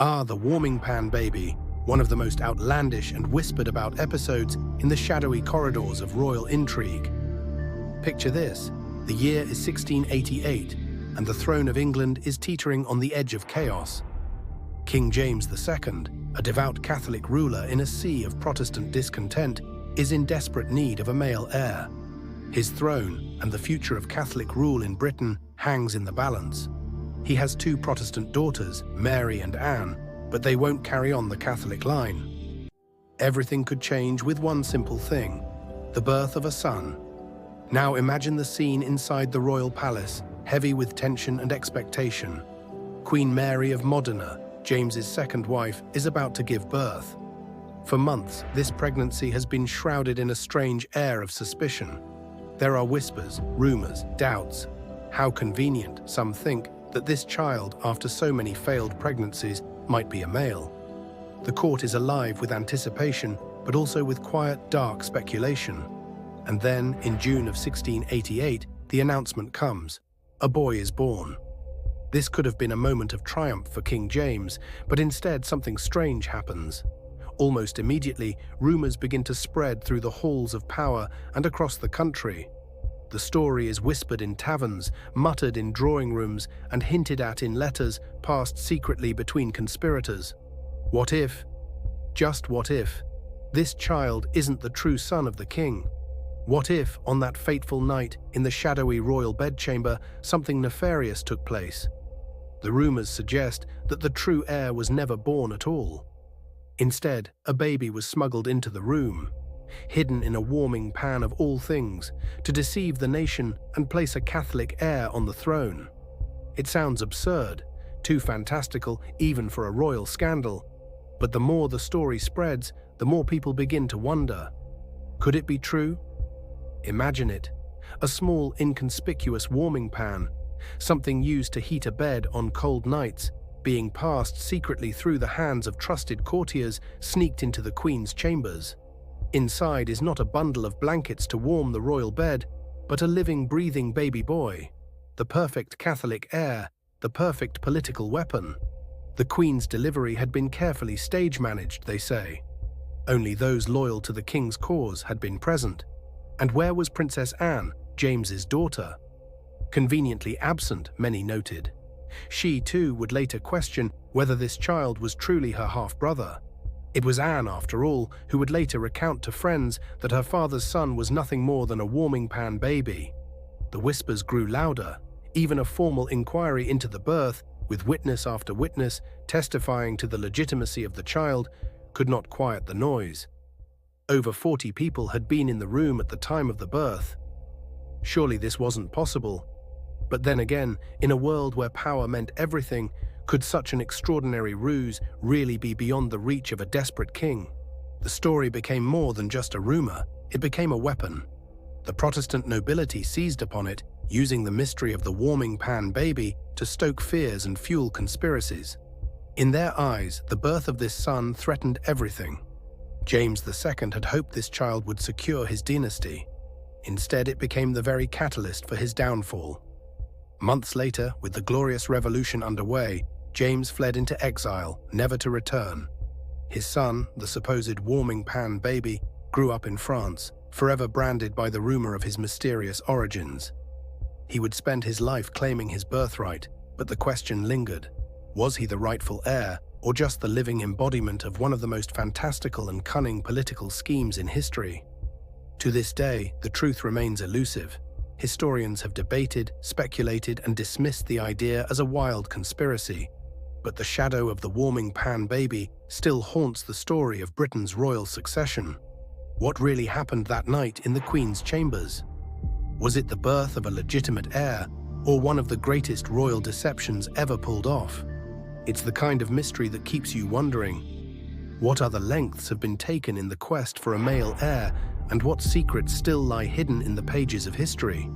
Ah, the warming pan baby, one of the most outlandish and whispered about episodes in the shadowy corridors of royal intrigue. Picture this: the year is 1688, and the throne of England is teetering on the edge of chaos. King James II, a devout Catholic ruler in a sea of Protestant discontent, is in desperate need of a male heir. His throne and the future of Catholic rule in Britain hangs in the balance. He has two Protestant daughters, Mary and Anne, but they won't carry on the Catholic line. Everything could change with one simple thing: the birth of a son. Now imagine the scene inside the royal palace, heavy with tension and expectation. Queen Mary of Modena, James's second wife, is about to give birth. For months, this pregnancy has been shrouded in a strange air of suspicion. There are whispers, rumors, doubts. How convenient, some think, that this child, after so many failed pregnancies, might be a male. The court is alive with anticipation, but also with quiet, dark speculation. And then, in June of 1688, the announcement comes: a boy is born. This could have been a moment of triumph for King James, but instead something strange happens. Almost immediately, rumors begin to spread through the halls of power and across the country. The story is whispered in taverns, muttered in drawing rooms, and hinted at in letters passed secretly between conspirators. What if, just what if, this child isn't the true son of the king? What if, on that fateful night in the shadowy royal bedchamber, something nefarious took place? The rumors suggest that the true heir was never born at all. Instead, a baby was smuggled into the room, hidden in a warming pan of all things, to deceive the nation and place a Catholic heir on the throne. It sounds absurd, too fantastical even for a royal scandal, but the more the story spreads, the more people begin to wonder. Could it be true? Imagine it: a small, inconspicuous warming pan, something used to heat a bed on cold nights, being passed secretly through the hands of trusted courtiers sneaked into the Queen's chambers. Inside is not a bundle of blankets to warm the royal bed, but a living, breathing baby boy. The perfect Catholic heir, the perfect political weapon. The Queen's delivery had been carefully stage-managed, they say. Only those loyal to the king's cause had been present. And where was Princess Anne, James's daughter? Conveniently absent, many noted. She, too, would later question whether this child was truly her half-brother. It was Anne, after all, who would later recount to friends that her father's son was nothing more than a warming pan baby. The whispers grew louder. Even a formal inquiry into the birth, with witness after witness testifying to the legitimacy of the child, could not quiet the noise. Over 40 people had been in the room at the time of the birth. Surely this wasn't possible. But then again, in a world where power meant everything, could such an extraordinary ruse really be beyond the reach of a desperate king? The story became more than just a rumor. It became a weapon. The Protestant nobility seized upon it, using the mystery of the warming pan baby to stoke fears and fuel conspiracies. In their eyes, the birth of this son threatened everything. James II had hoped this child would secure his dynasty. Instead, it became the very catalyst for his downfall. Months later, with the Glorious Revolution underway, James fled into exile, never to return. His son, the supposed warming pan baby, grew up in France, forever branded by the rumor of his mysterious origins. He would spend his life claiming his birthright, but the question lingered: was he the rightful heir, or just the living embodiment of one of the most fantastical and cunning political schemes in history? To this day, the truth remains elusive. Historians have debated, speculated, and dismissed the idea as a wild conspiracy. But the shadow of the warming pan baby still haunts the story of Britain's royal succession. What really happened that night in the Queen's chambers? Was it the birth of a legitimate heir, or one of the greatest royal deceptions ever pulled off? It's the kind of mystery that keeps you wondering. What other lengths have been taken in the quest for a male heir, and what secrets still lie hidden in the pages of history?